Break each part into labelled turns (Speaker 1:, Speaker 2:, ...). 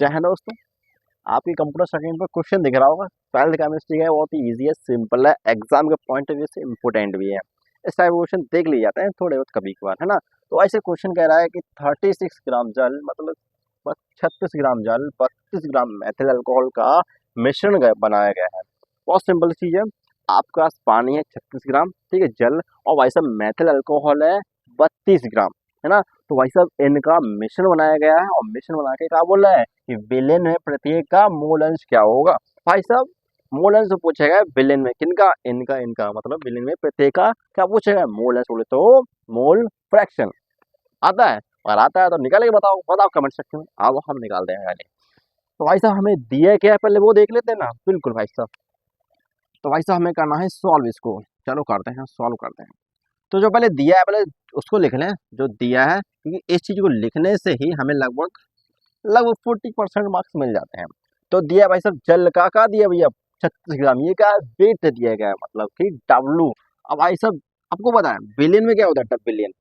Speaker 1: चाहे दोस्तों आपकी कंप्यूटर स्क्रीन पर क्वेश्चन दिख रहा होगा। ट्वेल्थ केमिस्ट्री है, बहुत ही इजी है, सिंपल है, एग्जाम के पॉइंट ऑफ व्यू से इंपोर्टेंट भी है। इस टाइप क्वेश्चन देख लिए जाते हैं थोड़े बहुत कभी कभार, है ना। तो ऐसे क्वेश्चन कह रहा है कि 36 ग्राम जल मतलब 36 ग्राम जल 32 ग्राम मेथिल अल्कोहल का मिश्रण बनाया गया है। बहुत सिंपल चीज है। आपके पास पानी है 36 ग्राम, ठीक है, जल, और भाई साहब मेथिल अल्कोहल है 32 ग्राम, है ना। तो भाई साहब इनका मिश्रण बनाया गया है, और मिश्रण बना के क्या बोल रहा है कि विलेन में प्रत्येक का मोल अंश क्या होगा। भाई साहब मोल अंश पूछा गया विलेन में किनका, इनका इनका मतलब विलेन में प्रत्येक का क्या पूछा गया, मोल अंश बोले तो मोल फ्रैक्शन आता है। और आता है तो निकाल के बताओ, बताओ कमेंट सेक्शन में, आओ हम निकालते हैं पहले। तो भाई साहब हमें दिया क्या है पहले वो देख लेते हैं ना। बिल्कुल भाई साहब। तो भाई साहब हमें करना है सॉल्व इसको। चलो करते हैं, सॉल्व करते हैं। तो जो पहले दिया है पहले उसको लिख लें, जो दिया है, क्योंकि इस चीज को लिखने से ही हमें लगभग लगभग 40% मार्क्स मिल जाते हैं। तो दिया भाई साहब जल का दिया भैया 36 ग्राम, ये क्या वेट दिया गया है, मतलब कि डब्लू। अब भाई साहब आपको पता है बिलियन में क्या होता है, बिलियन,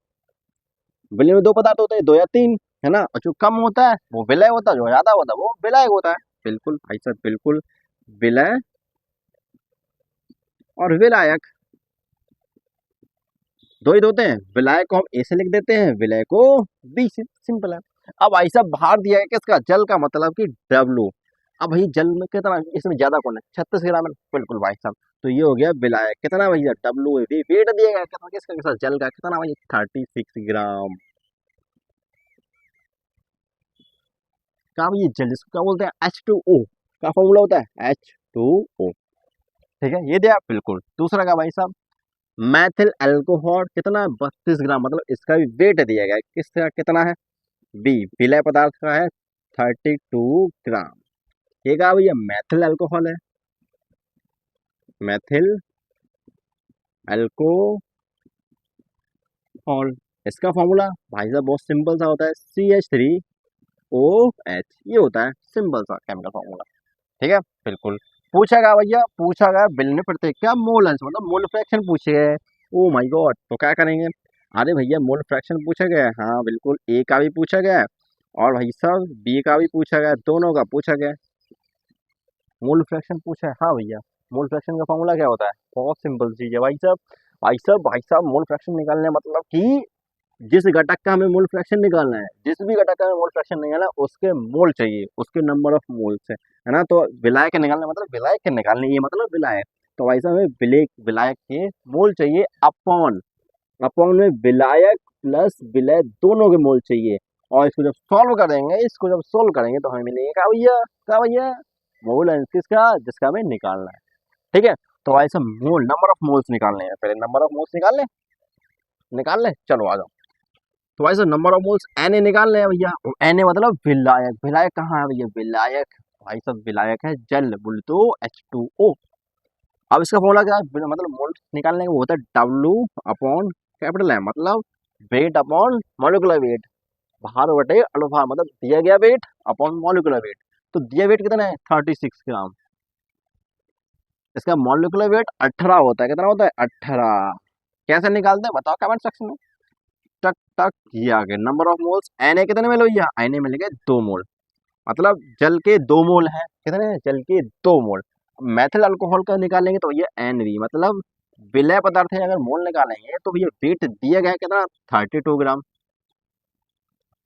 Speaker 1: बिलियन में दो पदार्थ होते हैं, दो या तीन, है ना। और जो कम होता है वो विलय होता है, जो ज्यादा होता है वो विलायक होता है। बिल्कुल भाई साहब बिल्कुल, विलय और विलायक दो ही तो होते हैं। विलायक को हम ए से लिख देते हैं, विलय को बी से, सिंपल है। अब ऐसा बाहर दिया है किसका, जल का, मतलब कि डब्लू। अब भाई जल में कितना, इसमें ज्यादा कौन है, 36 ग्राम है, बिल्कुल भाई साहब। तो ये हो गया विलायक, कितना भैया डब्लू, वेट दिया गया कितना, किसका किसका, जल का, कितना भाई 36 ग्राम। क्या भाई ये जल, इसको क्या बोलते हैं, H2O का फॉर्मूला होता है H2O, ठीक है, ये दिया बिल्कुल। दूसरा का भाई साहब मैथिल अल्कोहल कितना, 32 ग्राम, मतलब इसका भी वेट दिया गया है, किसका कितना है, बी विलय पदार्थ का है 32 ग्राम। ये कहा भैया मैथिल अल्कोहल है, मैथिल अल्कोहल। इसका फॉर्मूला भाई साहब बहुत सिंपल सा होता है, CH3OH, ये होता है सिंपल सा केमिकल फॉर्मूला, ठीक है बिल्कुल। पूछा गया भैया, पूछा गया बिल में प्रत्येक क्या मोल अंश, मतलब मोल फ्रैक्शन पूछे गए। ओ माय गॉड, तो क्या करेंगे। अरे भैया मोल फ्रैक्शन पूछा गया है, हाँ बिल्कुल, ए का भी पूछा गया है, और भाई साहब बी का भी पूछा गया है, दोनों का पूछा गया है। मोल फ्रैक्शन पूछा है, हाँ भैया। मोल फ्रैक्शन का फॉर्मूला क्या होता है, बहुत सिंपल चीज है भाई साहब। भाई साहब मोल फ्रैक्शन निकालने मतलब कि जिस घटक का हमें मोल फ्रैक्शन निकालना है, जिस भी घटक का हमें मोल फ्रैक्शन निकालना है उसके मोल चाहिए, उसके नंबर ऑफ मोल्स है ना। तो विलायक के निकालना मतलब विलायक के निकालने, ये मतलब विलायक। तो भाई साहब हमें विलायक के मोल चाहिए अपॉन, अपॉन में विलायक प्लस विलय दोनों के मोल चाहिए। और इसको जब सॉल्व करेंगे, इसको जब सॉल्व करेंगे तो हमें मिलेगा क्या भैया मोल अंश किसका, जिसका हमें निकालना है, ठीक है। तो भाई साहब मोल, नंबर ऑफ मोल्स निकालने हैं, पहले नंबर ऑफ मोल्स निकाल ले, चलो आ जाओ। तो भाई साहब नंबर ऑफ मोल्स Na निकाल ले भैया। Na मतलब विलायक, विलायक कहाँ है भैया, विलायक भाई साहब विलायक है जल, बोल तो H2O। अब इसका फॉर्मूला क्या है, मतलब मोल्स निकालने का वो होता है W अपॉन कैपिटल M, मतलब वेट अपॉन मॉलिक्यूलर वेट, भार बटे अणुभार, मतलब दिया गया वेट अपॉन मॉलिक्यूलर वेट। तो दिया वेट कितना है 36 ग्राम, इसका मॉलिक्यूलर वेट 18 होता है, कितना होता है 18। कैसे निकालते हैं बताओ कमेंट सेक्शन में। टक टक ये आ गए नंबर ऑफ मोल्स, Na कितने मिले भैया, Na मिल गए 2 मोल, मतलब जल के 2 मोल है, कितने हैं? जल के 2 मोल। मैथिल अल्कोहल का निकालेंगे तो ये NV, मतलब विलय पदार्थ है, अगर मोल निकालेंगे तो भैया वेट दिया गया है कितना 32 ग्राम,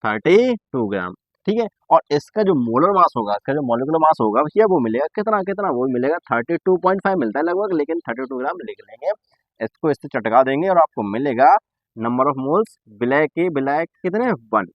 Speaker 1: 32 ग्राम, ठीक है। और इसका जो मोलर मास होगा, इसका जो मॉलिक्यूलर मास होगा भैया वो मिलेगा कितना कितना, वो मिलेगा 32.5 मिलता है लगभग, लेकिन 32 ग्राम लिख लेंगे। इसको इससे चटका देंगे और आपको मिलेगा नंबर ऑफ मोल्स विलय के, विलय कितने 1,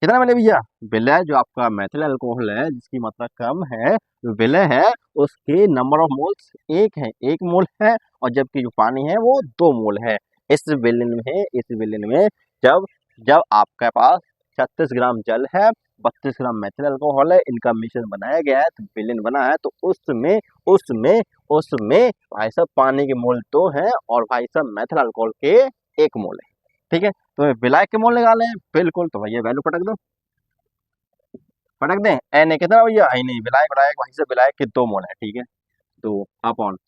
Speaker 1: कितना मिले भैया, विलय जो आपका मैथिल अल्कोहल है जिसकी मात्रा कम है, जो विलय है उसके नंबर ऑफ मोल्स 1 मोल है, और जबकि जो पानी है वो 2 मोल है। इस विलेन में जब जब आपके पास 36 ग्राम जल है, 32 ग्राम मैथिल अल्कोहल है, इनका मिश्रण बनाया गया है तो विलेन बना है। तो उसमें उसमें उसमें भाई साहब पानी के मोल 2 हैं, और भाई साहब मैथिल अल्कोहल के 1 मोल है, ठीक है। तो विलायक के मोल निकाले हैं बिल्कुल, तो भैया वैल्यू पटक दो, पटक दें। एन ए कितना भैया, आई नहीं, विलायक विलायक भाई से विलायक के 2 मोल है, ठीक है, 2 अपॉन,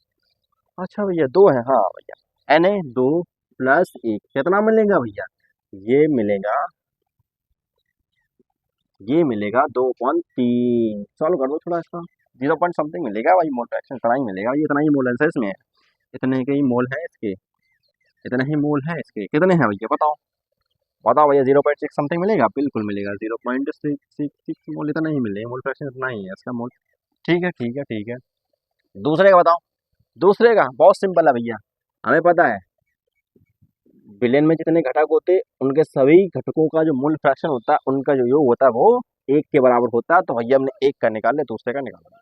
Speaker 1: अच्छा भैया 2 है, हाँ भैया Na 2 + 1 कितना मिलेगा भैया, ये मिलेगा ये मिलेगा 2/3। सॉल्व कर दो थोड़ा इसका, 0 पॉइंट समथिंग मिलेगा भाई, मोल फ्रैक्शन इतना ही मिलेगा, ये इतना ही मोल है इसमें, इतने के ही मोल है इसके, इतने ही मोल है इसके, कितने हैं भैया बताओ, बताओ भैया, 0.6 समथिंग मिलेगा, बिल्कुल मिलेगा, 0.666 मोल इतना ही मिलेगा, मोल फ्रैक्शन इतना ही है इसका मोल। ठीक है ठीक है ठीक है। दूसरे का बताओ, दूसरे का बहुत सिंपल है भैया, हमें पता है बिलियन में जितने घटक होते उनके सभी घटकों का जो मूल फ्रैक्शन होता है उनका जो योग होता है वो 1 के बराबर होता है, तो भैया हमने 1 का निकाल लिया, दूसरे का निकाल लिया।